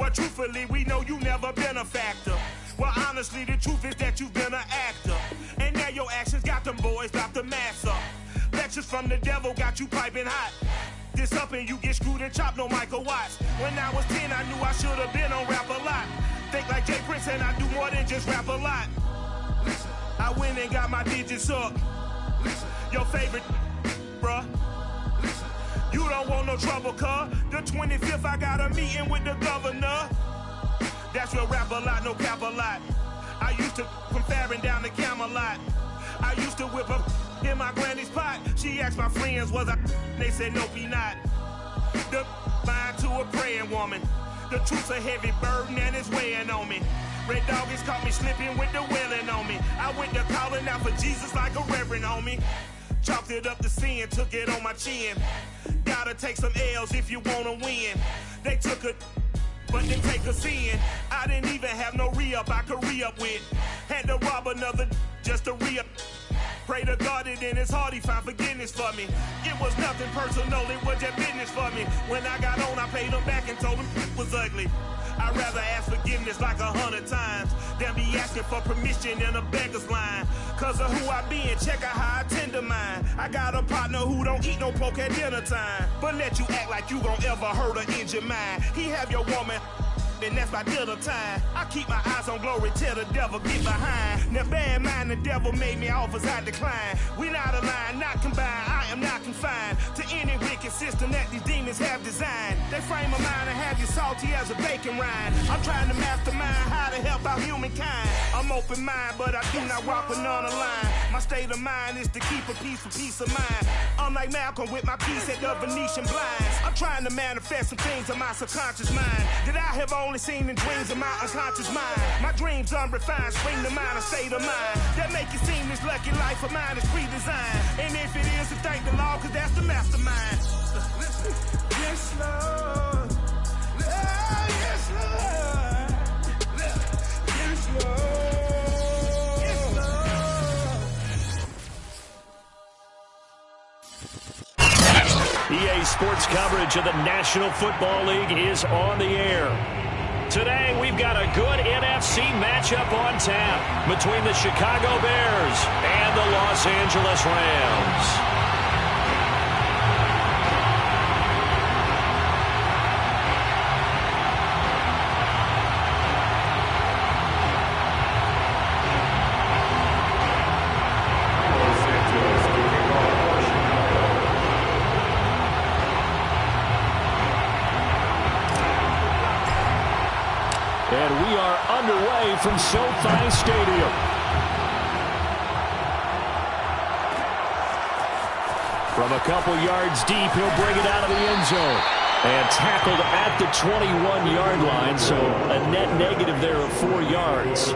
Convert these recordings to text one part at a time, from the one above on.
Well, truthfully, we know you never been a factor. Well, honestly, the truth is that you've been an actor. And now your actions got them boys about to mass up. Lectures from the devil got you piping hot. This up and you get screwed and chopped, no Michael Watts. When I was 10, I knew I should have been on Rap a Lot. Think like Jay Prince and I do more than just rap a lot. I went and got my digits up. Your favorite, bruh. You don't want no trouble, cuz. The 25th, I got a meeting with the governor. That's real rap a lot, no cap a lot. I used to from Farron down to Camelot. I used to whip up in my granny's pot. She asked my friends, was I? They said, no, be not. The mind to a praying woman. The truth's a heavy burden and it's weighing on me. Red Doggies caught me slipping with the wailing on me. I went to calling out for Jesus like a reverend on me. Chalked it up to sin, took it on my chin. Gotta take some L's if you wanna win. They took a, but they take a sin. I didn't even have no re-up I could re-up with. Had to rob another just to re-up. Pray to God that in his heart he found forgiveness for me. It was nothing personal, it was just business for me. When I got on, I paid him back and told him it was ugly. I'd rather ask forgiveness like 100 times than be asking for permission in a beggar's line. Cause of who I be and check out how I tend to mine. I got a partner who don't eat no pork at dinner time, but let you act like you gon' ever hurt or injure mine. He have your woman, and that's by dinner time. I keep my eyes on glory till the devil get behind. Now bear in mind the devil made me offers I decline. We not aligned, not combined, I am not confined to any wicked system that these demons have designed. They frame a mind and have you salty as a bacon rind. I'm trying to mastermind how to help out humankind. I'm open mind, but I do not walk another line. My state of mind is to keep a peaceful peace of mind. Unlike Malcolm with my peace at the Venetian blinds. I'm trying to manifest some things in my subconscious mind that I have only seen in dreams of my unconscious mind. My dreams unrefined, spring to mind, a state of mind that make it seem this lucky life of mine is pre-designed. And if it is, then thank the Lord, cause that's the mastermind. Yes, Lord. Yes, Lord. Yes, Lord. EA Sports coverage of the National Football League is on the air. Today, we've got a good NFC matchup on tap between the Chicago Bears and the Los Angeles Rams. And we are underway from SoFi Stadium. From a couple yards deep, he'll bring it out of the end zone. And tackled at the 21-yard line, so a net negative there of 4 yards.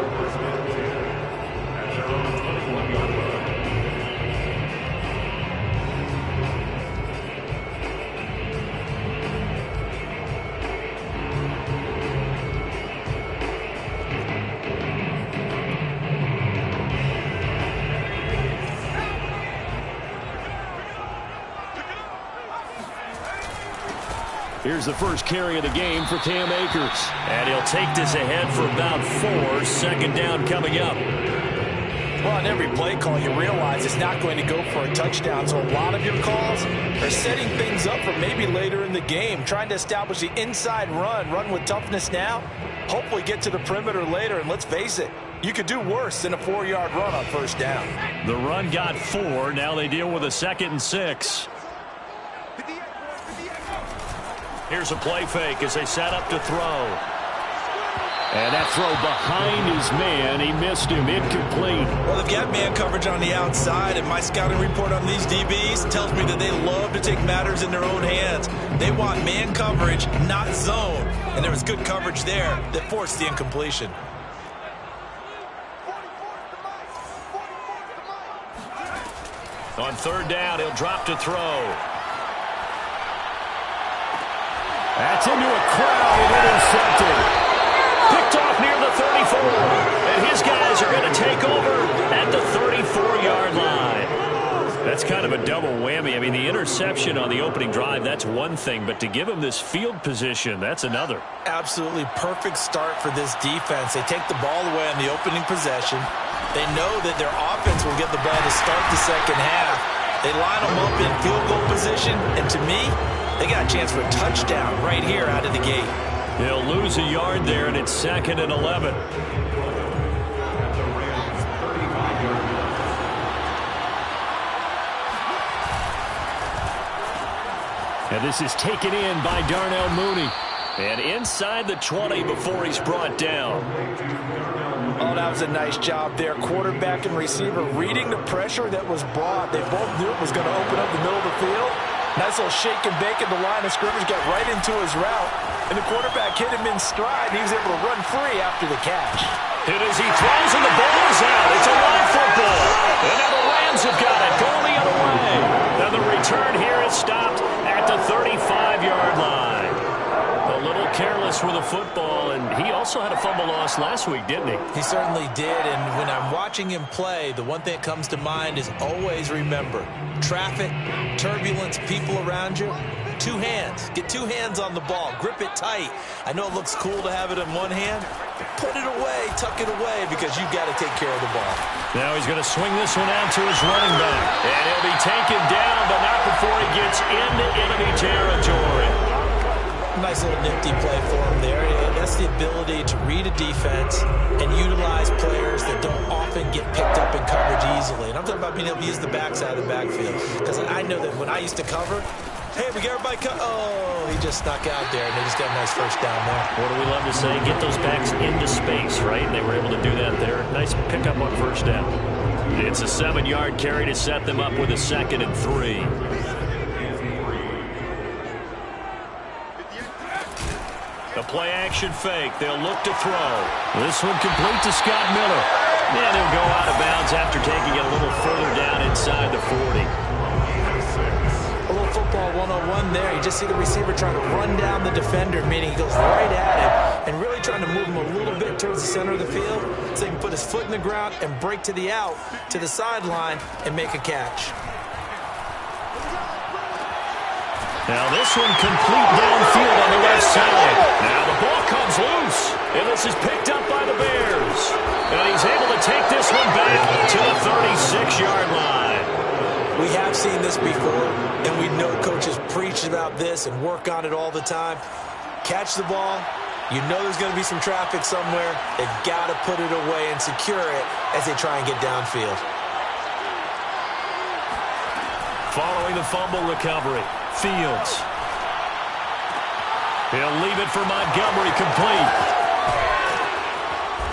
Here's the first carry of the game for Cam Akers. And he'll take this ahead for about 4. Second down coming up. Well, on every play call, you realize it's not going to go for a touchdown. So a lot of your calls are setting things up for maybe later in the game, trying to establish the inside run with toughness now, hopefully get to the perimeter later. And let's face it, you could do worse than a 4-yard run on first down. The run got 4. Now they deal with a 2nd and 6. Here's a play fake as they set up to throw. And that throw behind his man. He missed him. Incomplete. Well, they've got man coverage on the outside, and my scouting report on these DBs tells me that they love to take matters in their own hands. They want man coverage, not zone. And there was good coverage there that forced the incompletion. On third down, he'll drop to throw. That's into a crowd and intercepted. Picked off near the 34. And his guys are going to take over at the 34-yard line. That's it's kind of a double whammy. I mean, the interception on the opening drive, that's one thing, but to give him this field position, that's another. Absolutely perfect start for this defense. They take the ball away on the opening possession. They know that their offense will get the ball to start the second half. They line them up in field goal position, and to me, they got a chance for a touchdown right here out of the gate. They'll lose a yard there, and it's 2nd and 11. And this is taken in by Darnell Mooney. And inside the 20 before he's brought down. Oh, that was a nice job there. Quarterback and receiver reading the pressure that was brought. They both knew it was going to open up the middle of the field. Nice little shake and bake in the line of scrimmage. Got right into his route. And the quarterback hit him in stride. He was able to run free after the catch. Hit as he throws and the ball is out. It's a live football. And now the Rams have got it. Going the other way. And the return here is stopped at the 35-yard line. A little careless with the football, and he also had a fumble loss last week, didn't he? He certainly did, and when I'm watching him play, the one thing that comes to mind is always remember, traffic, turbulence, people around you, 2 hands. Get 2 hands on the ball. Grip it tight. I know it looks cool to have it in one hand. Put it away, tuck it away, because you've got to take care of the ball. Now he's going to swing this one out to his running back. And he'll be taken down, but not before he gets into enemy territory. Nice little nifty play for him there. That's the ability to read a defense and utilize players that don't often get picked up in coverage easily. And I'm talking about being able to use the backside of the backfield. Because I know that when I used to cover, hey, we got everybody cut. Oh, he just snuck out there, and they just got a nice first down there. What do we love to say? Get those backs into space, right? And they were able to do that there. Nice pickup on first down. It's a 7-yard carry to set them up with a 2nd and 3. A play-action fake. They'll look to throw. This one complete to Scott Miller. And he'll go out of bounds after taking it a little further down inside the 40. A little football 101 there. You just see the receiver trying to run down the defender, meaning he goes right at him and really trying to move him a little bit towards the center of the field so he can put his foot in the ground and break to the out, to the sideline, and make a catch. Now this one complete downfield on the left side. Now the ball comes loose, and this is picked up by the Bears. And he's able to take this one back to the 36-yard line. We have seen this before, and we know coaches preach about this and work on it all the time. Catch the ball. You know there's going to be some traffic somewhere. They've got to put it away and secure it as they try and get downfield. Following the fumble recovery, Fields. He'll leave it for Montgomery, complete.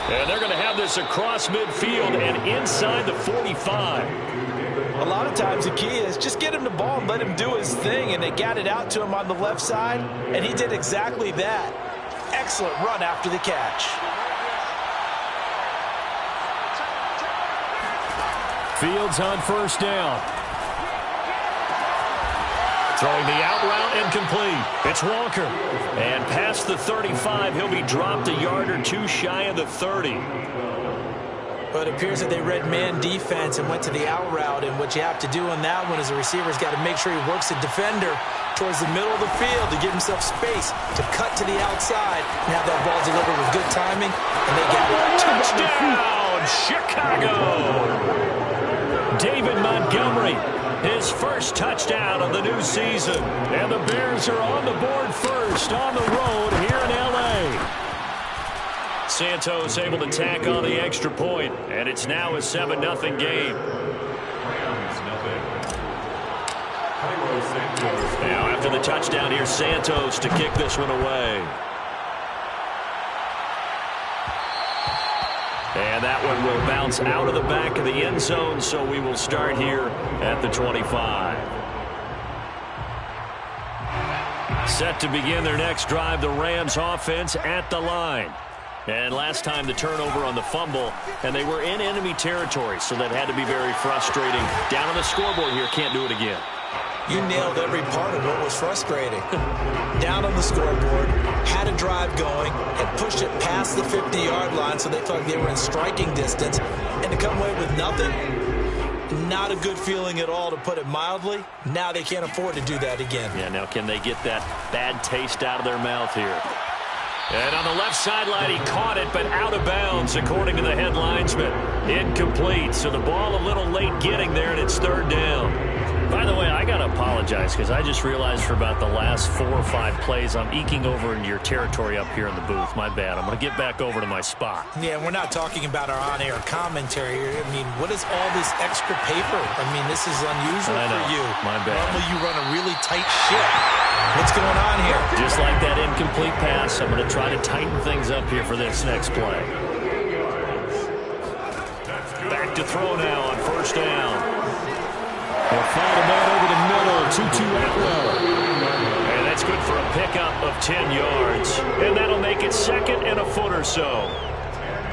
And they're going to have this across midfield and inside the 45. A lot of times the key is just get him the ball and let him do his thing, and they got it out to him on the left side, and he did exactly that. Excellent run after the catch. Fields on first down. Throwing the out route incomplete. It's Walker. And past the 35, he'll be dropped a yard or 2 shy of the 30. But it appears that they read man defense and went to the out route. And what you have to do on that one is the receiver's got to make sure he works the defender towards the middle of the field to give himself space to cut to the outside and have that ball delivered with good timing. And they got it. Touchdown, Chicago! David Montgomery. His first touchdown of the new season. And the Bears are on the board first on the road here in L.A. Santos able to tack on the extra point, and it's now a 7-0 game. Now after the touchdown, here's Santos to kick this one away. And that one will bounce out of the back of the end zone, so we will start here at the 25. Set to begin their next drive, the Rams offense at the line. And last time the turnover on the fumble, and they were in enemy territory, so that had to be very frustrating. Down on the scoreboard here, can't do it again. You nailed every part of what was frustrating. Down on the scoreboard, had a drive going, had pushed it past the 50-yard line so they felt like they were in striking distance, and to come away with nothing, Not a good feeling at all, to put it mildly. Now they can't afford to do that again. Yeah, now can they get that bad taste out of their mouth here? And on the left sideline, he caught it, but out of bounds, according to the head linesman. Incomplete, so the ball a little late getting there, and it's third down. By the way, I got to apologize because I just realized for about the last 4 or 5 plays, I'm eking over into your territory up here in the booth. My bad. I'm going to get back over to my spot. Yeah, we're not talking about our on-air commentary here. I mean, what is all this extra paper? I mean, this is unusual for you. My bad. Normally you run a really tight ship. What's going on here? Just like that incomplete pass, I'm going to try to tighten things up here for this next play. Back to throw now on first down. They'll find a man over the middle, Tutu Atwell. And that's good for a pickup of 10 yards. And that'll make it second and a foot or so.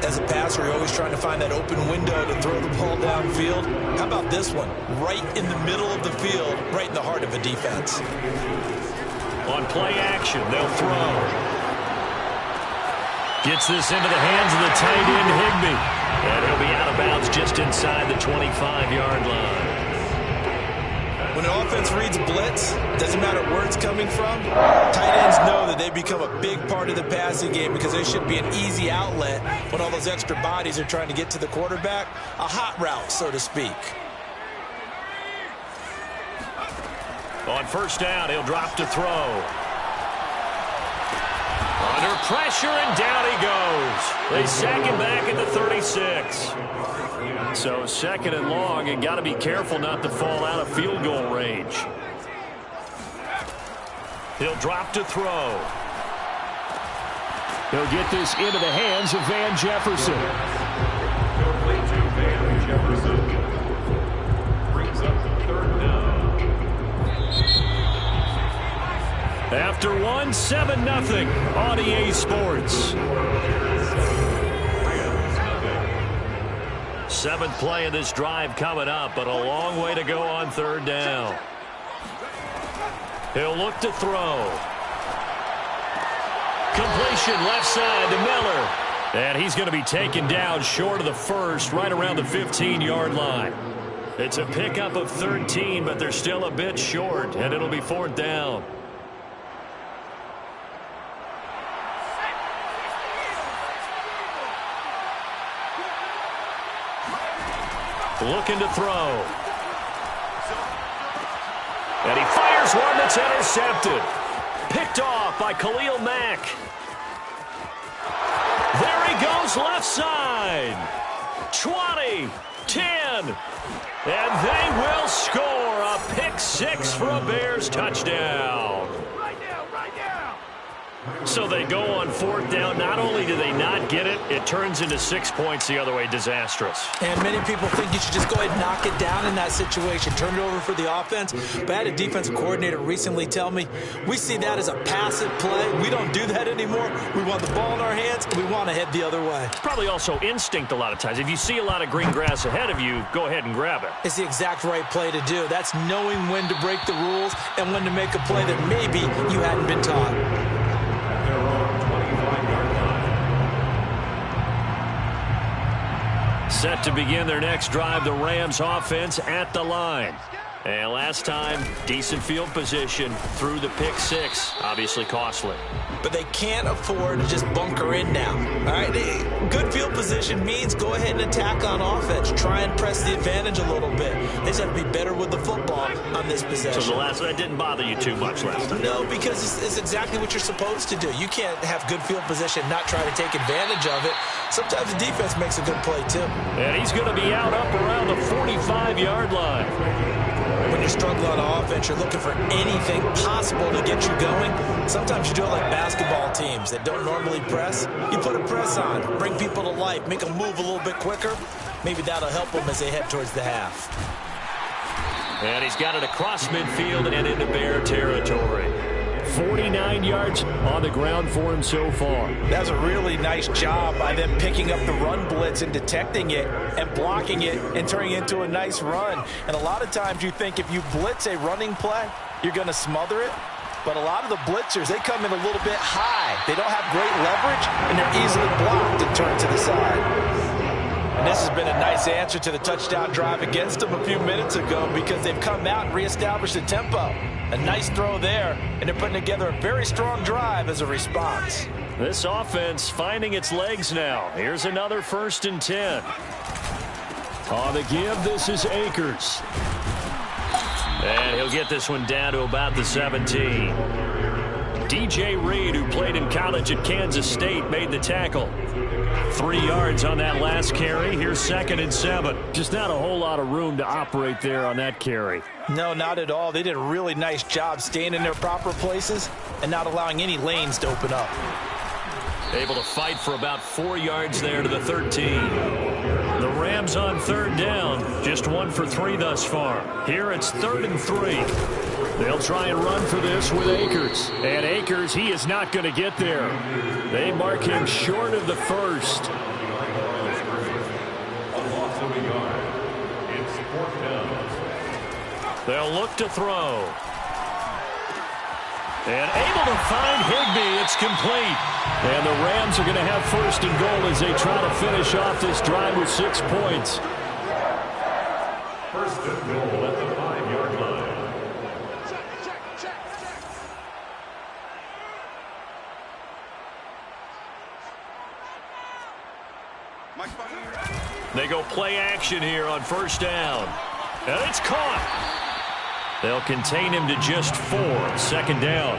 As a passer, you're always trying to find that open window to throw the ball downfield. How about this one? Right in the middle of the field, right in the heart of a defense. On play action, they'll throw. Gets this into the hands of the tight end, Higbee. And he'll be out of bounds just inside the 25-yard line. When an offense reads blitz, doesn't matter where it's coming from, tight ends know that they become a big part of the passing game because they should be an easy outlet when all those extra bodies are trying to get to the quarterback. A hot route, so to speak. On first down, he'll drop to throw. Under pressure, and down he goes. They sack him back at the 36. So second and long, and got to be careful not to fall out of field goal range. He'll drop to throw. He'll get this into the hands of Van Jefferson. Van Jefferson brings up the third down. After 7-0 on EA Sports. 7th play of this drive coming up, but a long way to go on third down. He'll look to throw. Completion left side to Miller. And he's going to be taken down short of the first, right around the 15-yard line. It's a pickup of 13, but they're still a bit short, and it'll be fourth down. Looking to throw. And he fires one that's intercepted. Picked off by Khalil Mack. There he goes left side. 20, 10. And they will score a pick six for a Bears touchdown. So they go on fourth down. Not only do they not get it, it turns into 6 points the other way. Disastrous. And many people think you should just go ahead and knock it down in that situation. Turn it over for the offense. But I had a defensive coordinator recently tell me, we see that as a passive play. We don't do that anymore. We want the ball in our hands, and we want to head the other way. It's probably also instinct a lot of times. If you see a lot of green grass ahead of you, go ahead and grab it. It's the exact right play to do. That's knowing when to break the rules and when to make a play that maybe you hadn't been taught. Set to begin their next drive, the Rams offense at the line. And last time, decent field position through the pick six. Obviously costly. But they can't afford to just bunker in now. All right, good field position means go ahead and attack on offense. Try and press the advantage a little bit. They just have to be better with the football on this possession. So that didn't bother you too much last time? No, because it's exactly what you're supposed to do. You can't have good field position and not try to take advantage of it. Sometimes the defense makes a good play, too. And he's going to be out up around the 45-yard line. When you're struggling on offense, you're looking for anything possible to get you going. Sometimes you do it like basketball teams that don't normally press. You put a press on, bring people to life, make them move a little bit quicker. Maybe that'll help them as they head towards the half. And he's got it across midfield and into Bear territory. 49 yards on the ground for him so far. That's a really nice job by them picking up the run blitz and detecting it and blocking it and turning it into a nice run. And a lot of times you think if you blitz a running play, you're going to smother it. But a lot of the blitzers, they come in a little bit high. They don't have great leverage, and they're easily blocked and turned to the side. And this has been a nice answer to the touchdown drive against them a few minutes ago because they've come out and reestablished the tempo. A nice throw there, and they're putting together a very strong drive as a response. This offense finding its legs now. Here's another 1st and 10. On the give, this is Akers. And he'll get this one down to about the 17. DJ Reed, who played in college at Kansas State, made the tackle. 3 yards on that last carry. Here's 2nd and 7. Just not a whole lot of room to operate there on that carry. No, not at all. They did a really nice job staying in their proper places and not allowing any lanes to open up. Able to fight for about 4 yards there to the 13. The Rams on 3rd down. Just 1 for 3 thus far. Here it's 3rd and 3. They'll try and run for this with Akers. And Akers, he is not going to get there. They mark him short of the 1st. They'll look to throw. And able to find Higbee. It's complete. And the Rams are going to have 1st and goal as they try to finish off this drive with 6 points. 1st and goal at the 5-yard line. They go play action here on 1st down. And it's caught. They'll contain him to just 4. 2nd down.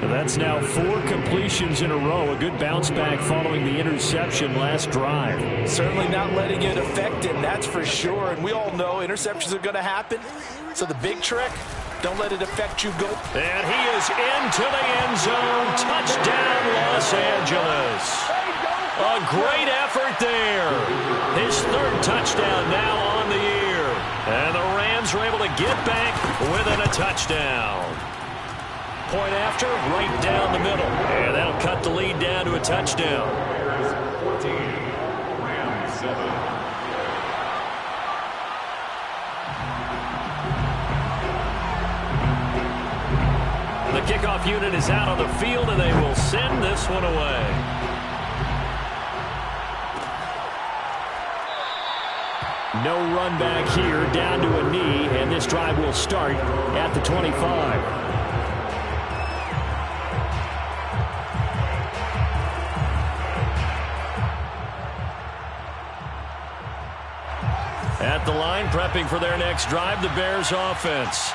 And that's now 4 completions in a row. A good bounce back following the interception last drive. Certainly not letting it affect him, that's for sure. And we all know interceptions are going to happen. So the big trick, don't let it affect you. Go. And he is into the end zone. Touchdown, Los Angeles. A great effort there. His 3rd touchdown now on the year. And the Rams are able to get back within a touchdown. Point after, right down the middle. And that'll cut the lead down to a touchdown. 14, Rams 7. The kickoff unit is out on the field, and they will send this one away. No run back here, down to a knee, and this drive will start at the 25. At the line, prepping for their next drive, the Bears offense.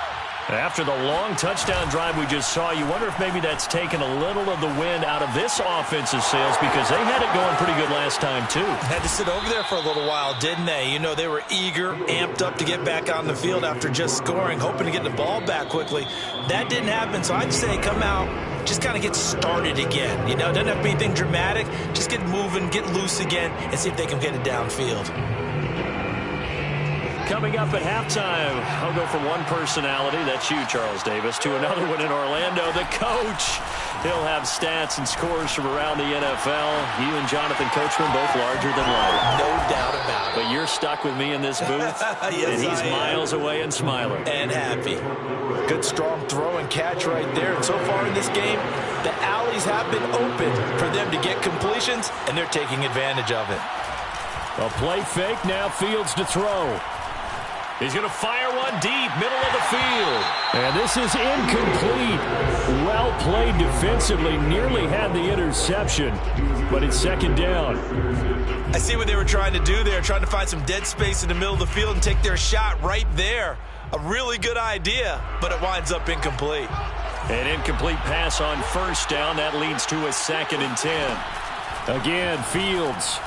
After the long touchdown drive we just saw, you wonder if maybe that's taken a little of the wind out of this offensive sails because they had it going pretty good last time, too. Had to sit over there for a little while, didn't they? You know, they were eager, amped up to get back on the field after just scoring, hoping to get the ball back quickly. That didn't happen, so I'd say come out, just kind of get started again. You know, it doesn't have to be anything dramatic. Just get moving, get loose again, and see if they can get it downfield. Coming up at halftime, I'll go from one personality, that's you, Charles Davis, to another one in Orlando, the coach. He'll have stats and scores from around the NFL. You and Jonathan Coachman both larger than life. No doubt about it. But you're stuck with me in this booth, Yes, and he's miles away and smiling. And happy. Good strong throw and catch right there. And so far in this game, the alleys have been open for them to get completions, and they're taking advantage of it. A play fake, now Fields to throw. He's going to fire one deep, middle of the field. And this is incomplete. Well played defensively, nearly had the interception, but it's 2nd down. I see what they were trying to do there, trying to find some dead space in the middle of the field and take their shot right there. A really good idea, but it winds up incomplete. An incomplete pass on 1st down. That leads to a 2nd and 10. Again, Fields.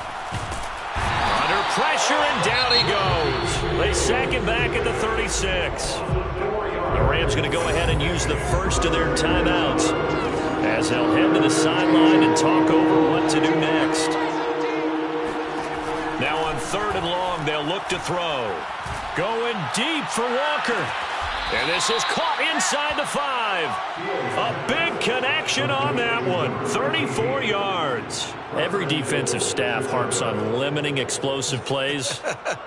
Under pressure, and down he goes. They sack him back at the 36. The Rams going to go ahead and use the first of their timeouts as they'll head to the sideline and talk over what to do next. Now on 3rd and long, they'll look to throw. Going deep for Walker. And this is caught inside the 5. A big connection on that one. 34 yards. Every defensive staff harps on limiting explosive plays.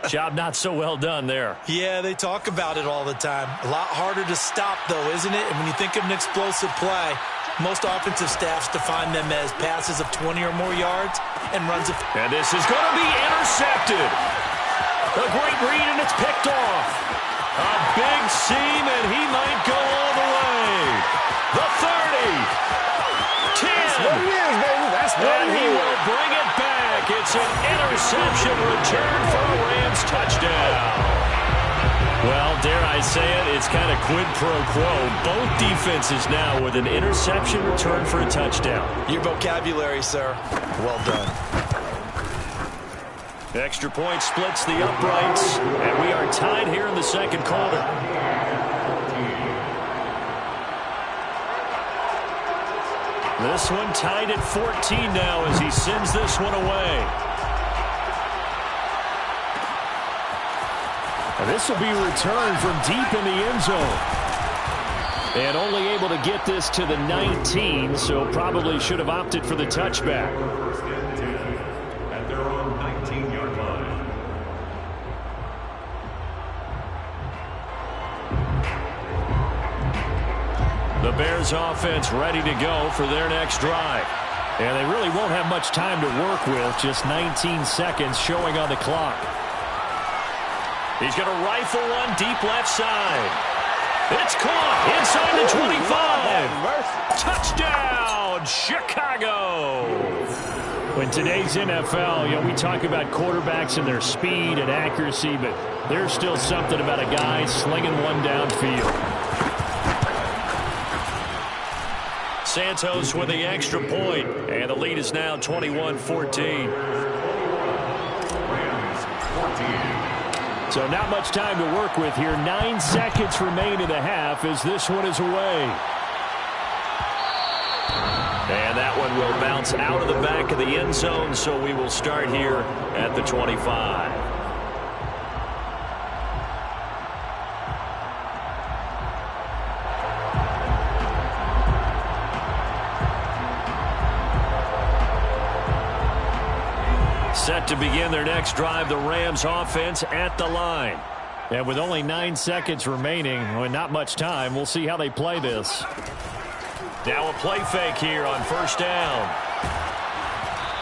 Job not so well done there. Yeah, they talk about it all the time. A lot harder to stop, though, isn't it? And when you think of an explosive play, Most offensive staffs define them as passes of 20 or more yards and runs of... And this is going to be intercepted. A great read, and it's picked off. A big seam, and he might go all the way. The 30. 10. That's what it is, baby. That's what And it he is. will bring it back. It's an interception return for a Rams touchdown. Well, dare I say it, it's kind of quid pro quo. Both defenses now with an interception return for a touchdown. Your vocabulary, sir. Well done. Extra point splits the uprights, and we are tied here in the second quarter. This one tied at 14 now as he sends this one away. And this will be returned from deep in the end zone. And only able to get this to the 19, so probably should have opted for the touchback. First and 10 at their own 19-yard line. The Bears offense ready to go for their next drive. And they really won't have much time to work with, just 19 seconds showing on the clock. He's going to rifle one deep left side. It's caught inside the 25. Touchdown, Chicago. In today's NFL, we talk about quarterbacks and their speed and accuracy, but there's still something about a guy slinging one downfield. Santos with the extra point, and the lead is now 21-14. So not much time to work with here. 9 seconds remain in the half as this one is away. And that one will bounce out of the back of the end zone, so we will start here at the 25. Set to begin their next drive, the Rams offense at the line. And with only 9 seconds remaining, not much time, we'll see how they play this. Now a play fake here on first down.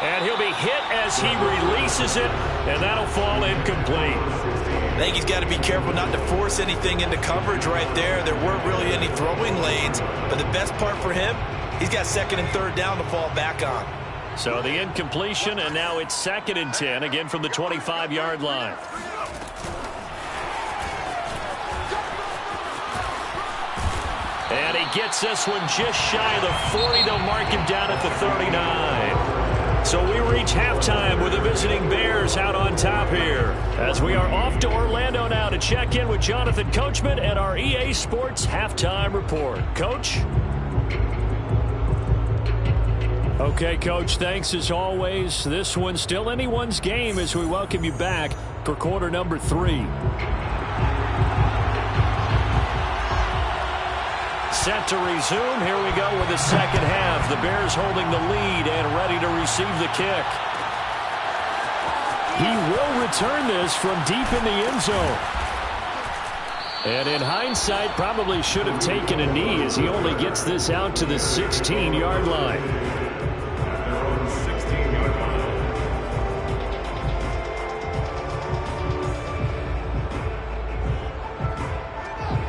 And he'll be hit as he releases it, and that'll fall incomplete. I think he's got to be careful not to force anything into coverage right there. There weren't really any throwing lanes, but the best part for him, he's got second and third down to fall back on. So the incompletion, and now it's 2nd and 10, again from the 25-yard line. And he gets this one just shy of the 40. They'll mark him down at the 39. So we reach halftime with the visiting Bears out on top here, as we are off to Orlando now to check in with Jonathan Coachman at our EA Sports Halftime Report. Coach? Okay, Coach, thanks as always. This one's still anyone's game as we welcome you back for quarter number 3. Set to resume. Here we go with the second half. The Bears holding the lead and ready to receive the kick. He will return this from deep in the end zone. And in hindsight, probably should have taken a knee as he only gets this out to the 16-yard line.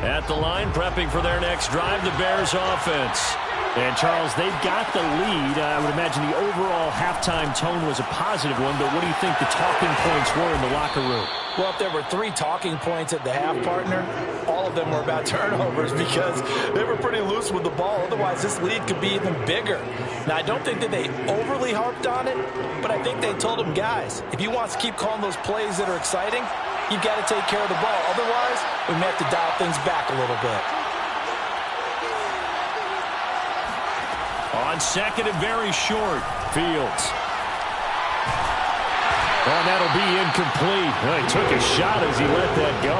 At the line, prepping for their next drive, the Bears offense. And, Charles, they've got the lead. I would imagine the overall halftime tone was a positive one, but what do you think the talking points were in the locker room? Well, if there were 3 talking points at the half, partner, all of them were about turnovers because they were pretty loose with the ball. Otherwise, this lead could be even bigger. Now, I don't think that they overly harped on it, but I think they told them, guys, if you want to keep calling those plays that are exciting, you've got to take care of the ball. Otherwise, we may have to dial things back a little bit. On second and very short, Fields. Oh, that'll be incomplete. Well, he took a shot as he let that go.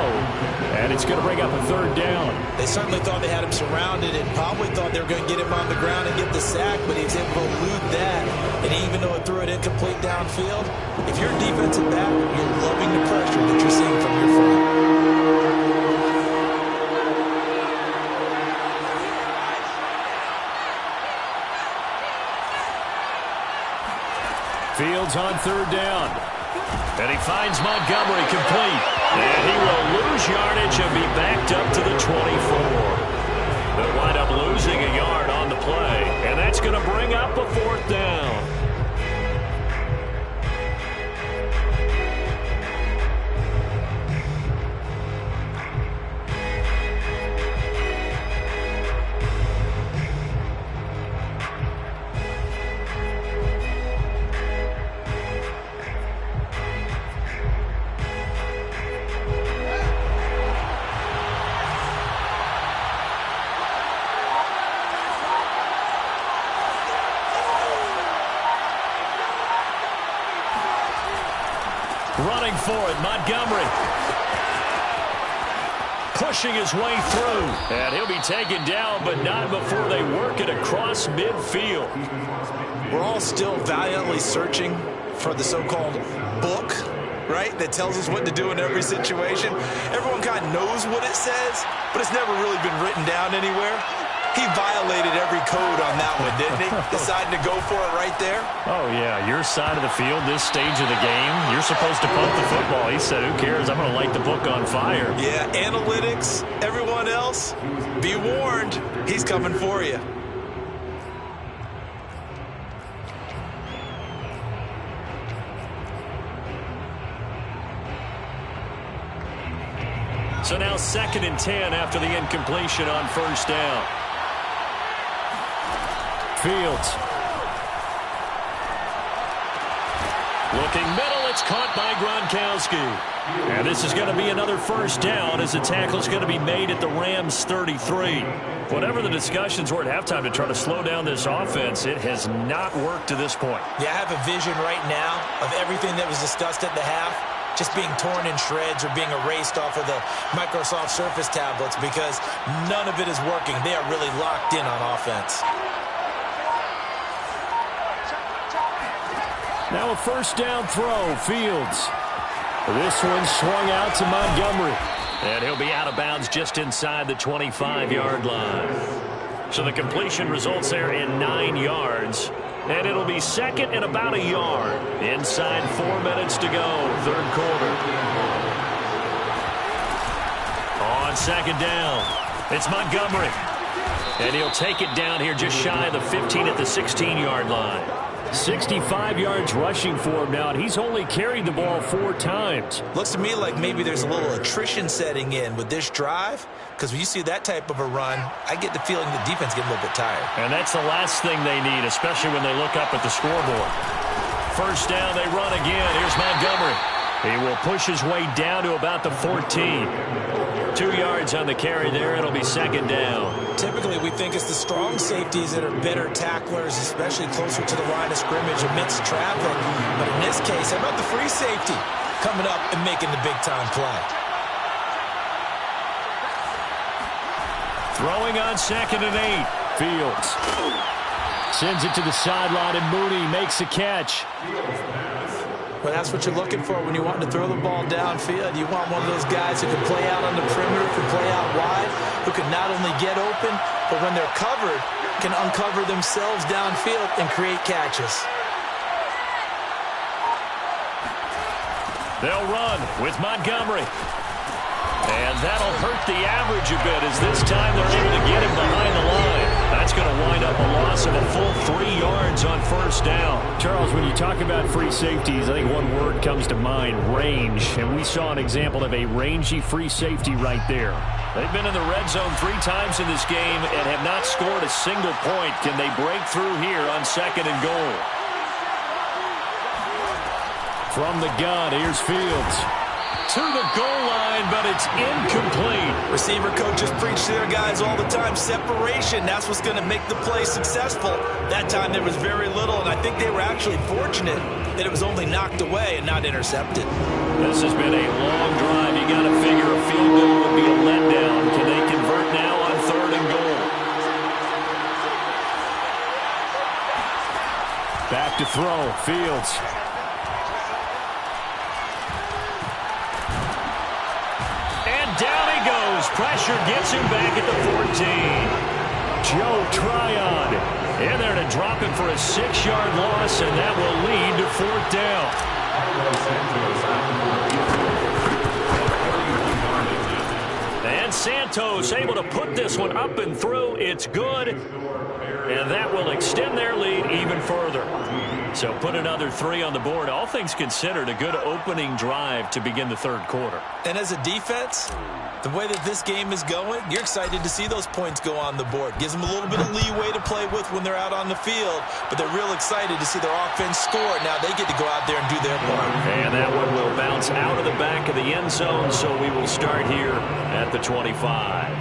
And it's going to bring up a third down. They certainly thought they had him surrounded and probably thought they were going to get him on the ground and get the sack, but he was able to elude that. And even though it threw it incomplete downfield, if you're a defensive back, you're loving the pressure that you're seeing from your front. Fields on third down. And he finds Montgomery complete. And he will lose yardage and be backed up to the 24. They'll wind up losing a yard on the play. And that's going to bring up a fourth down. Running for it, Montgomery. Pushing his way through. And he'll be taken down, but not before they work it across midfield. We're all still valiantly searching for the so-called book, right, that tells us what to do in every situation. Everyone kind of knows what it says, but it's never really been written down anywhere. He violated every code on that one, didn't he? Deciding to go for it right there. Oh, yeah, your side of the field, this stage of the game, you're supposed to punt the football. He said, who cares? I'm going to light the book on fire. Yeah, analytics, everyone else, be warned, he's coming for you. So now 2nd and 10 after the incompletion on first down. Fields. Looking middle, it's caught by Gronkowski. And this is going to be another first down as the tackle is going to be made at the Rams 33. Whatever the discussions were at halftime to try to slow down this offense, it has not worked to this point. Yeah, I have a vision right now of everything that was discussed at the half just being torn in shreds or being erased off of the Microsoft Surface tablets because none of it is working. They are really locked in on offense. Now a first down throw, Fields. This one swung out to Montgomery. And he'll be out of bounds just inside the 25-yard line. So the completion results there in 9 yards. And it'll be 2nd and about a yard. Inside 4 minutes to go, 3rd quarter. On 2nd down, it's Montgomery. And he'll take it down here just shy of the 15 at the 16-yard line. 65 yards rushing for him now, and he's only carried the ball 4 times. Looks to me like maybe there's a little attrition setting in with this drive, because when you see that type of a run, I get the feeling the defense getting a little bit tired. And that's the last thing they need, especially when they look up at the scoreboard. First down, they run again. Here's Montgomery. He will push his way down to about the 14. 2 yards on the carry there. It'll be 2nd down. Typically, we think it's the strong safeties that are better tacklers, especially closer to the line of scrimmage amidst traffic. But in this case, how about the free safety coming up and making the big-time play? Throwing on 2nd and 8. Fields sends it to the sideline, and Mooney makes a catch. Well, that's what you're looking for when you want to throw the ball downfield. You want one of those guys who can play out on the perimeter, can play out wide, who can not only get open, but when they're covered, can uncover themselves downfield and create catches. They'll run with Montgomery. And that'll hurt the average a bit as this time they're able to get him behind the line. That's going to wind up a loss of a full 3 yards on first down. Charles, when you talk about free safeties, I think one word comes to mind, range. And we saw an example of a rangy free safety right there. They've been in the red zone 3 times in this game and have not scored a single point. Can they break through here on 2nd and goal? From the gun, here's Fields. To the goal line, but it's incomplete. Receiver coaches preach to their guys all the time. Separation, that's what's going to make the play successful. That time there was very little, and I think they were actually fortunate that it was only knocked away and not intercepted. This has been a long drive. You got to figure a field goal would be a letdown. Can they convert now on 3rd and goal? Back to throw, Fields. Down he goes. Pressure gets him back at the 14. Joe Tryon in there to drop him for a 6-yard loss, and that will lead to Santos able to put this one up and through. It's good. And that will extend their lead even further. So put another 3 on the board. All things considered, a good opening drive to begin the third quarter. And as a defense, the way that this game is going, you're excited to see those points go on the board. Gives them a little bit of leeway to play with when they're out on the field, but they're real excited to see their offense score. Now they get to go out there and do their part. And that one will bounce out of the back of the end zone, so we will start here at the 25.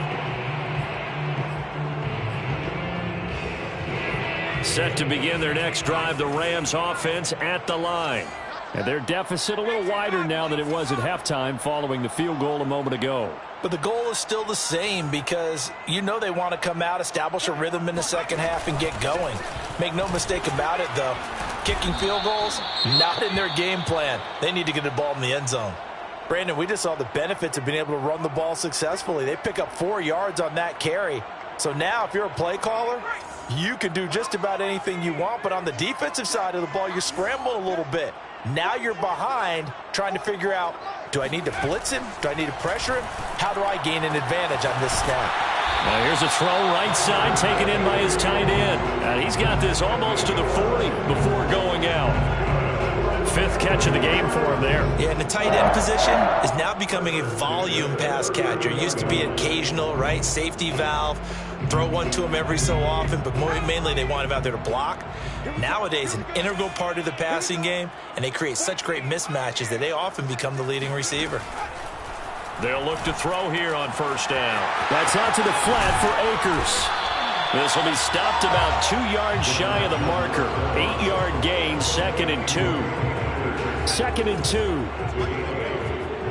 Set to begin their next drive, the Rams offense at the line. And their deficit a little wider now than it was at halftime following the field goal a moment ago. But the goal is still the same because you know they want to come out, establish a rhythm in the second half, and get going. Make no mistake about it, though. Kicking field goals, not in their game plan. They need to get the ball in the end zone. Brandon, we just saw the benefits of being able to run the ball successfully. They pick up 4 yards on that carry. So now if you're a play caller, you can do just about anything you want. But on the defensive side of the ball, you scramble a little bit. Now you're behind trying to figure out, do I need to blitz him? Do I need to pressure him? How do I gain an advantage on this snap? Now here's a throw right side taken in by his tight end. And he's got this almost to the 40 before going out. 5th catch of the game for him there. Yeah, and the tight end position is now becoming a volume pass catcher. It used to be occasional, right? Safety valve. Throw one to him every so often, but mainly they want him out there to block. Nowadays, an integral part of the passing game, and they create such great mismatches that they often become the leading receiver. They'll look to throw here on first down. That's out to the flat for Akers. This will be stopped about 2 yards shy of the marker. 8-yard gain, 2nd and 2. 2nd and 2.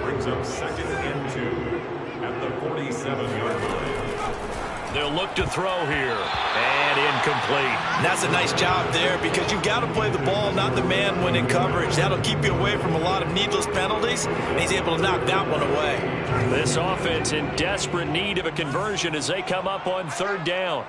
Brings up 2nd and 2 at the 47-yard line. They'll look to throw here. And incomplete. And that's a nice job there because you've got to play the ball, not the man when in coverage. That'll keep you away from a lot of needless penalties, and he's able to knock that one away. This offense in desperate need of a conversion as they come up on 3rd down.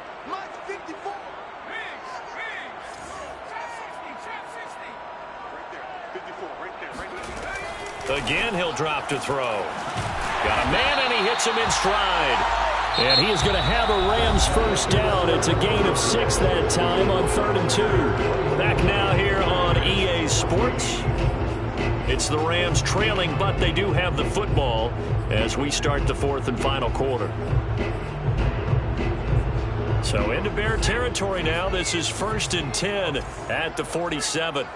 Again, he'll drop to throw. Got a man, and he hits him in stride. And he is going to have a Rams first down. It's a gain of 6 that time on 3rd and 2. Back now here on EA Sports. It's the Rams trailing, but they do have the football as we start the 4th and final quarter. So into Bear territory now. This is 1st and 10 at the 47.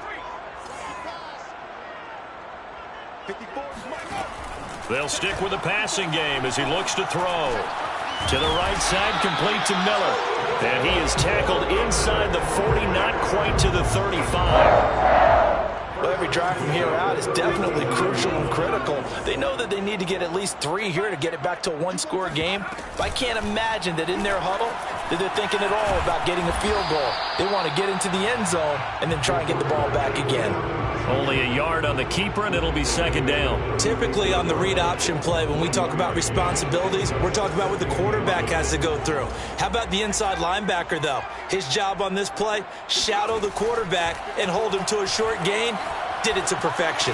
They'll stick with the passing game as he looks to throw. To the right side, complete to Miller. And he is tackled inside the 40, not quite to the 35. Well, every drive from here out is definitely crucial and critical. They know that they need to get at least 3 here to get it back to a 1-score game. But I can't imagine that in their huddle that they're thinking at all about getting a field goal. They want to get into the end zone and then try and get the ball back again. Only a yard on the keeper, and it'll be 2nd down. Typically on the read option play, when we talk about responsibilities, we're talking about what the quarterback has to go through. How about the inside linebacker, though? His job on this play, shadow the quarterback and hold him to a short gain. Did it to perfection.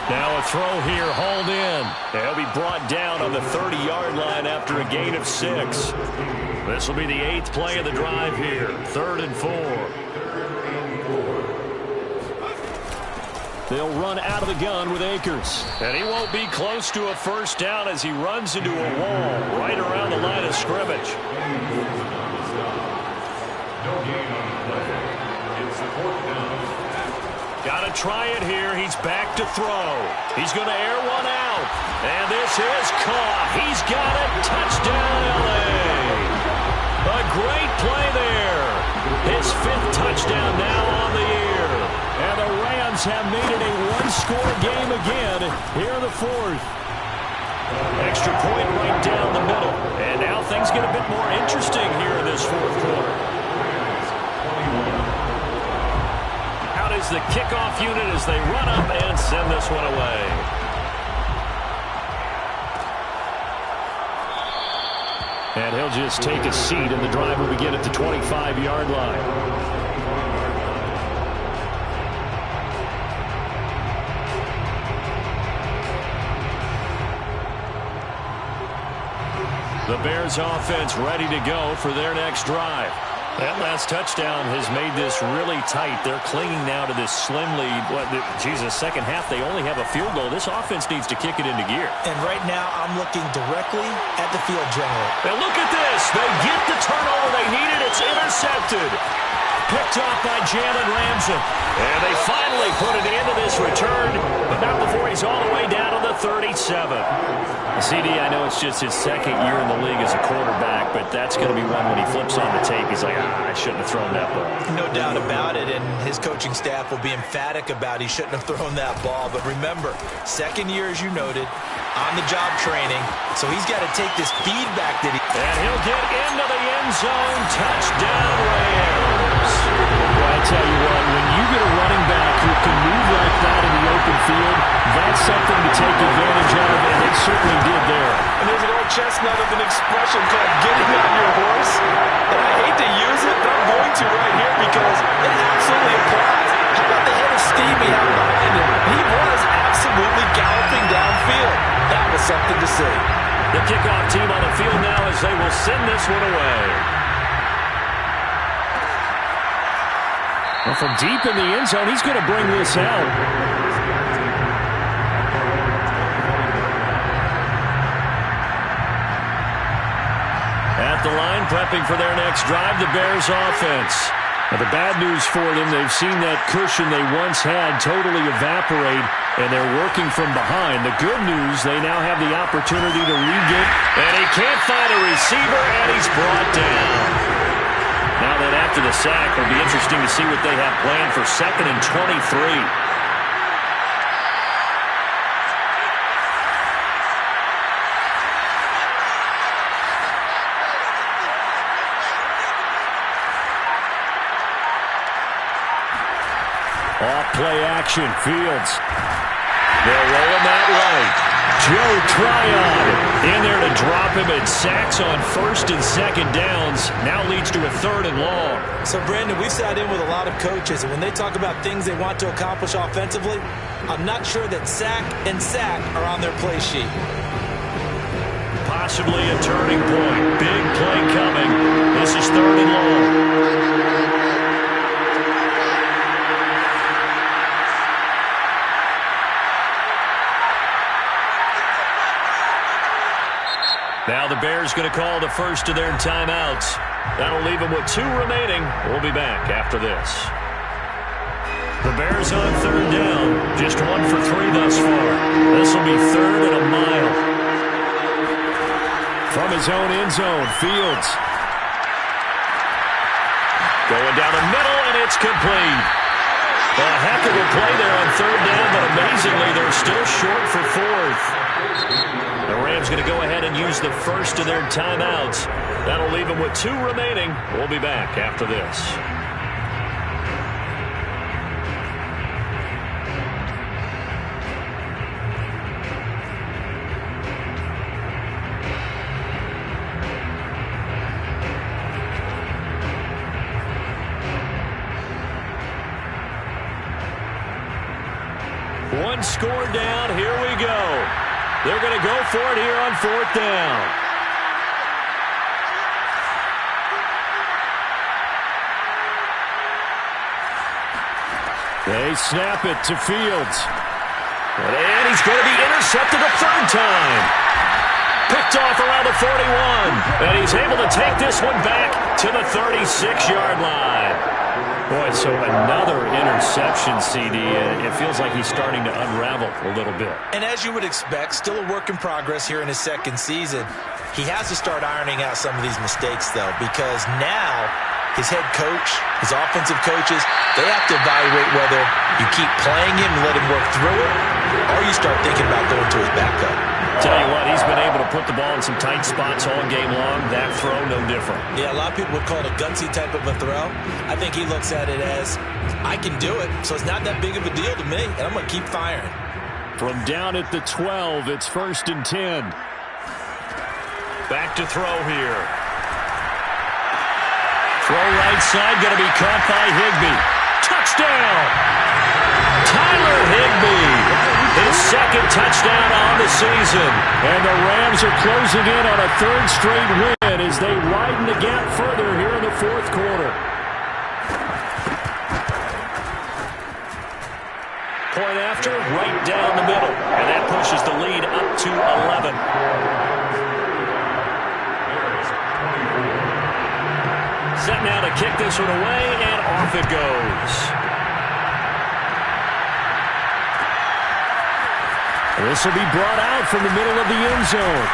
Now a throw here, hauled in. He'll be brought down on the 30-yard line after a gain of 6. This will be the 8th play of the drive here. 3rd and 4. They'll run out of the gun with Akers. And he won't be close to a first down as he runs into a wall right around the line of scrimmage. No gain on the play. It's 4th down. Got to try it here. He's back to throw. He's going to air one out. And this is caught. He's got it. Touchdown, L.A. A great play there. His 5th touchdown now on the year. And the Rams have made it a 1-score game again here in the 4th. Extra point right down the middle. And now things get a bit more interesting here in this 4th quarter. Out is the kickoff unit as they run up and send this one away. And he'll just take a seat, and the drive will begin at the 25-yard line. The Bears offense ready to go for their next drive. That last touchdown has made this really tight. They're clinging now to this slim lead. Second half, they only have a field goal. This offense needs to kick it into gear. And right now, I'm looking directly at the field general. And look at this. They get the turnover they needed. It's intercepted. Picked off by Jalen Ramsey. And they finally put it into this return, but not before he's all the way down to the 37. CD, I know it's just his second year in the league as a quarterback, but that's going to be one when he flips on the tape. He's like, I shouldn't have thrown that ball. No doubt about it, and his coaching staff will be emphatic about he shouldn't have thrown that ball. But remember, second year, as you noted, on-the-job training, so he's got to take this feedback that he... And he'll get into the end zone. Touchdown, Rams. Well, I tell you what, when you get a running back who can move like that in the open field, that's something to take advantage of, and they certainly did there. And there's an old chestnut of an expression called getting on your horse. And I hate to use it, but I'm going to right here because it absolutely applies. How about the head of steam he had behind him? He was absolutely galloping downfield. That was something to see. The kickoff team on the field now as they will send this one away. Well, from deep in the end zone, he's going to bring this out. At the line, prepping for their next drive, the Bears offense. Now, the bad news for them, they've seen that cushion they once had totally evaporate, and they're working from behind. The good news, they now have the opportunity to regain. And he can't find a receiver, and he's brought down. Now that after the sack, it'll be interesting to see what they have planned for 2nd and 23. Off play action, Fields. They're rolling that right. Joe Tryon in there to drop him, and sacks on 1st and 2nd downs. Now leads to a 3rd and long. So, Brandon, we've sat in with a lot of coaches, and when they talk about things they want to accomplish offensively, I'm not sure that sack and sack are on their play sheet. Possibly a turning point. Big play coming. This is 3rd and long. Now the Bears going to call the first of their timeouts. That'll leave them with 2 remaining. We'll be back after this. The Bears on 3rd down. Just 1 for 3 thus far. This will be 3rd and a mile. From his own end zone, Fields. Going down the middle, and it's complete. A heck of a play there on 3rd down, but amazingly, they're still short for 4th. The Rams going to go ahead and use the first of their timeouts. That'll leave them with 2 remaining. We'll be back after this. One score down. Here we go. They're going to go for it here on 4th down. They snap it to Fields. And he's going to be intercepted a 3rd time. Picked off around the 41. And he's able to take this one back to the 36-yard line. Boy, so another interception, CD. It feels like he's starting to unravel a little bit. And as you would expect, still a work in progress here in his 2nd season. He has to start ironing out some of these mistakes, though, because now his head coach, his offensive coaches, they have to evaluate whether you keep playing him and let him work through it, or you start thinking about going to his backup. Tell you what, he's been able to put the ball in some tight spots all game long. That throw, no different. Yeah, a lot of people would call it a gutsy type of a throw. I think he looks at it as, I can do it, so it's not that big of a deal to me, and I'm going to keep firing. From down at the 12, it's 1st and 10. Back to throw here. Throw right side, going to be caught by Higbee. Touchdown! Tyler Higbee, his 2nd second touchdown on the season. And the Rams are closing in on a third straight win as they widen the gap further here in the fourth quarter. Point after, right down the middle. And that pushes the lead up to 11. Set now to kick this one away, and off it goes. This will be brought out from the middle of the end zone.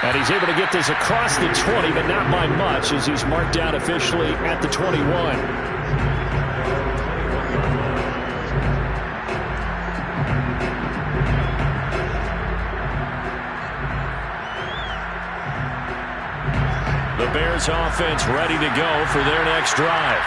And he's able to get this across the 20, but not by much, as he's marked down officially at the 21. The Bears offense ready to go for their next drive.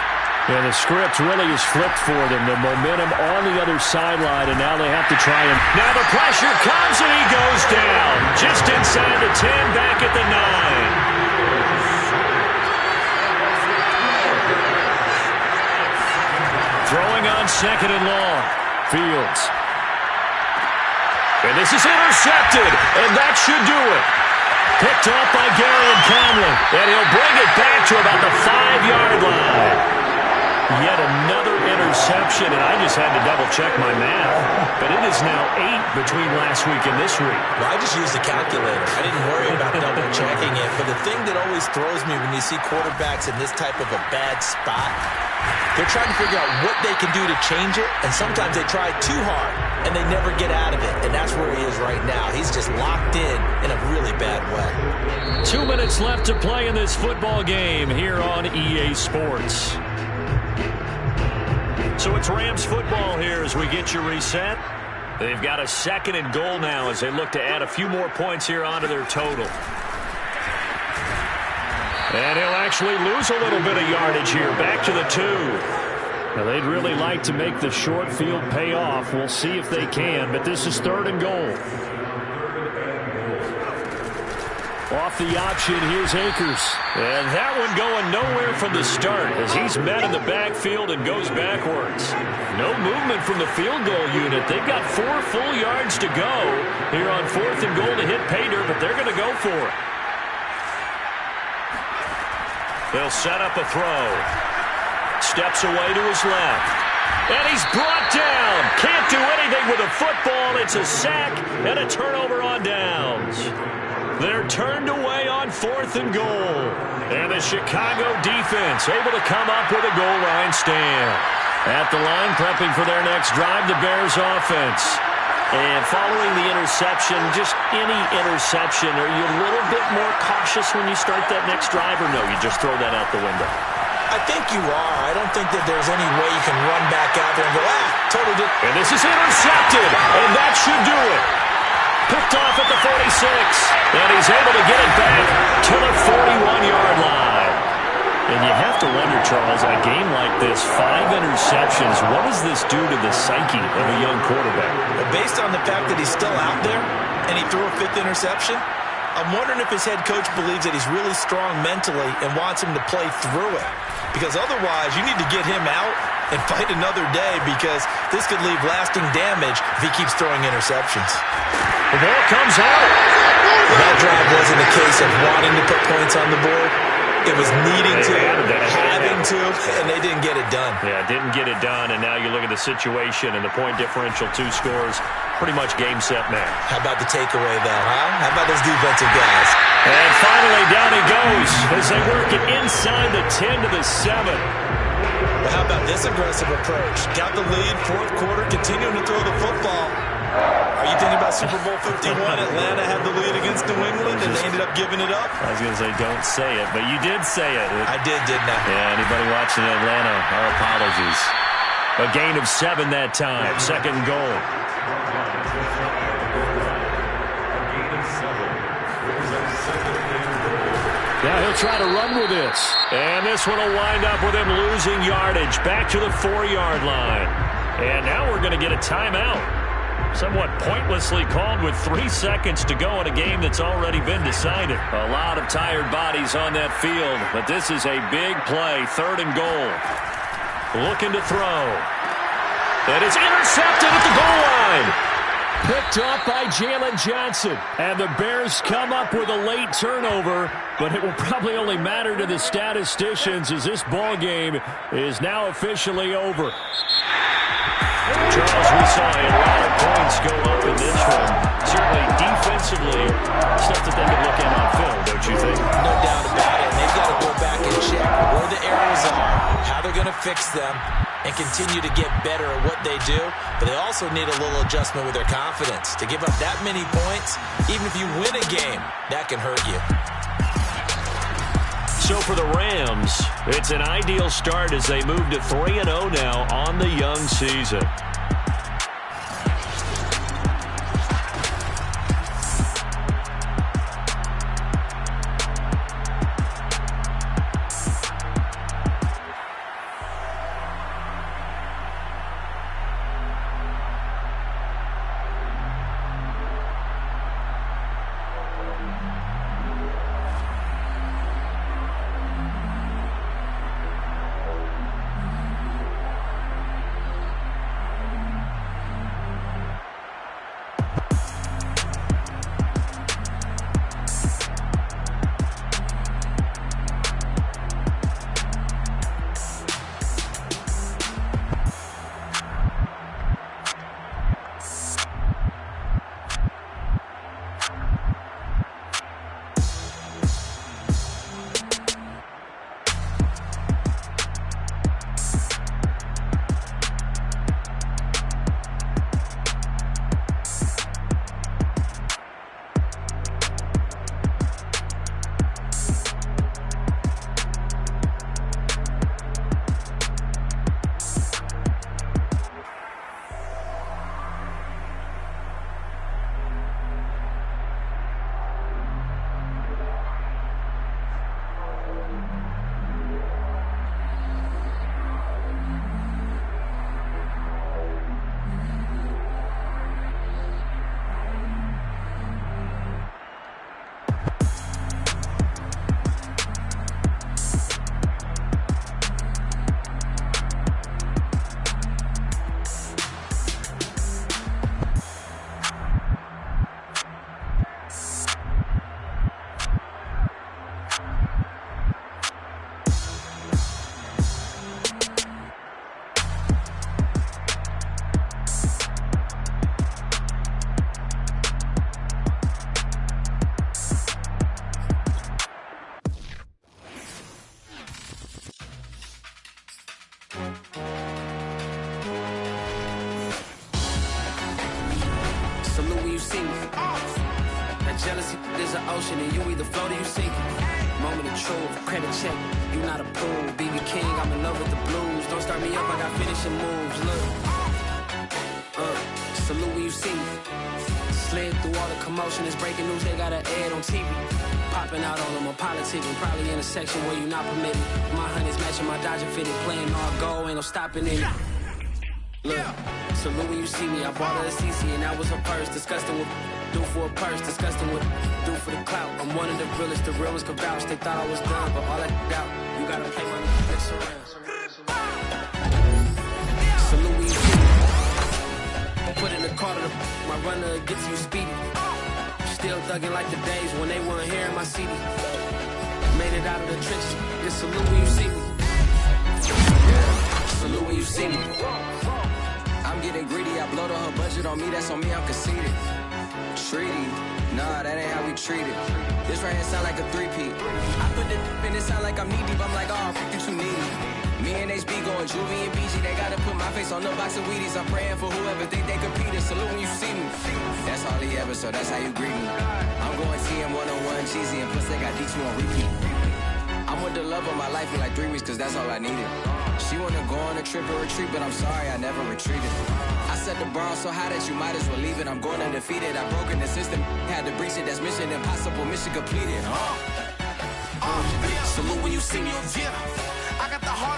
Yeah, the script really is flipped for them. The momentum on the other sideline, and now they have to try and... Now the pressure comes, and he goes down. Just inside the 10, back at the 9. Throwing on second and long. Fields. And this is intercepted, and that should do it. Picked up by Gary and Conley, and he'll bring it back to about the 5-yard line. Yet another interception, and I just had to double-check my math. But it is now 8 between last week and this week. Well, I just used the calculator. I didn't worry about double-checking it. But the thing that always throws me when you see quarterbacks in this type of a bad spot, they're trying to figure out what they can do to change it, and sometimes they try too hard, and they never get out of it. And that's where he is right now. He's just locked in a really bad way. 2 minutes left to play in this football game here on EA Sports. So it's Rams football here as we get you reset. They've got a second and goal now as they look to add a few more points here onto their total. And he'll actually lose a little bit of yardage here, back to the 2. Now they'd really like to make the short field pay off. We'll see if they can, but this is third and goal. Off the option, here's Akers. And that one going nowhere from the start as he's met in the backfield and goes backwards. No movement from the field goal unit. They've got 4 full yards to go here on fourth and goal to hit pay dirt, but they're going to go for it. They'll set up a throw. Steps away to his left. And he's brought down. Can't do anything with a football. It's a sack and a turnover on downs. They're turned away on fourth and goal. And the Chicago defense able to come up with a goal line stand. At the line, prepping for their next drive, the Bears offense. And following the interception, just any interception, are you a little bit more cautious when you start that next drive, or no, you just throw that out the window? I think you are. I don't think that there's any way you can run back out there and go, total did. And this is intercepted, and that should do it. Picked off at the 46, and he's able to get it back to the 41-yard line. And you have to wonder, Charles, a game like this, 5 interceptions, what does this do to the psyche of a young quarterback? Well, based on the fact that he's still out there and he threw a 5th interception, I'm wondering if his head coach believes that he's really strong mentally and wants him to play through it. Because otherwise, you need to get him out and fight another day, because this could leave lasting damage if he keeps throwing interceptions. The ball comes out. That drive wasn't a case of wanting to put points on the board. It was needing to, having to, and they didn't get it done. Yeah, didn't get it done, and now you look at the situation and the point differential, 2 scores, pretty much game, set, match. How about the takeaway, though, huh? How about those defensive guys? And finally, down he goes as they work it inside the 10 to the 7. Well, how about this aggressive approach? Got the lead, fourth quarter, continuing to throw the football. Are you thinking about Super Bowl 51? Atlanta had the lead against New England, and they ended up giving it up? I was going to say, don't say it, but you did say it. I did, didn't I? Yeah, anybody watching Atlanta, our apologies. A gain of 7 that time, second and goal. Now he'll try to run with this. And this one will wind up with him losing yardage back to the 4-yard line. And now we're going to get a timeout. Somewhat pointlessly called with 3 seconds to go in a game that's already been decided. A lot of tired bodies on that field, but this is a big play, third and goal. Looking to throw. That is intercepted at the goal line. Picked off by Jalen Johnson. And the Bears come up with a late turnover, but it will probably only matter to the statisticians as this ball game is now officially over. Charles, we saw a lot of points go up in this one. Certainly defensively, stuff that they can look at on film, don't you think? No doubt about it. They've got to go back and check where the errors are, how they're going to fix them, and continue to get better at what they do. But they also need a little adjustment with their confidence. To give up that many points, even if you win a game, that can hurt you. So for the Rams, it's an ideal start as they move to 3-0 now on the young season. Jealousy is an ocean and you either float or you sink. Moment of truth, credit check, you not a pool. BB King, I'm in love with the blues. Don't start me up, I got finishing moves. Look, salute when you see me. Slid through all the commotion, it's breaking news, they got an ad on TV. Popping out on them on politicking, probably in a section where you not permitted. My honey's matching my Dodger fitted, playing all go, ain't no stopping in it. Look, salute when you see me, I bought her a CC and that was her purse. Disgusting with do for a purse, disgusting with do for the clout. I'm one of the realest, the real ones could vouch. They thought I was done, but all that out, you gotta play my next around. Salute when you see me. Put in the car to my runner gets you speedy. Still thugging like the days when they weren't here in my CD. Made it out of the trenches. Just salute when you see me. Salute when you see me. I'm getting greedy. I blow the whole budget on me. That's on me. I'm conceited. Treaty. Nah, that ain't how we treat it. This right here sound like a three-peat. I put the in it sound like I'm knee deep. I'm like, oh, you too needy. Me and HB going Juvie and BG. They gotta put my face on the box of Wheaties. I'm praying for whoever think they competing. Salute when you see me. That's all he ever, so that's how you greet me. I'm going TM 101 cheesy and plus they got D2 on repeat. I'm with the love of my life for like 3 weeks cause that's all I needed. She wanna go on a trip or retreat, but I'm sorry I never retreated. I set the bar so high that you might as well leave it. I'm going undefeated. I broke in the system, had to breach it. That's mission impossible, mission completed. Salute when you see me, yeah. I got the heart of a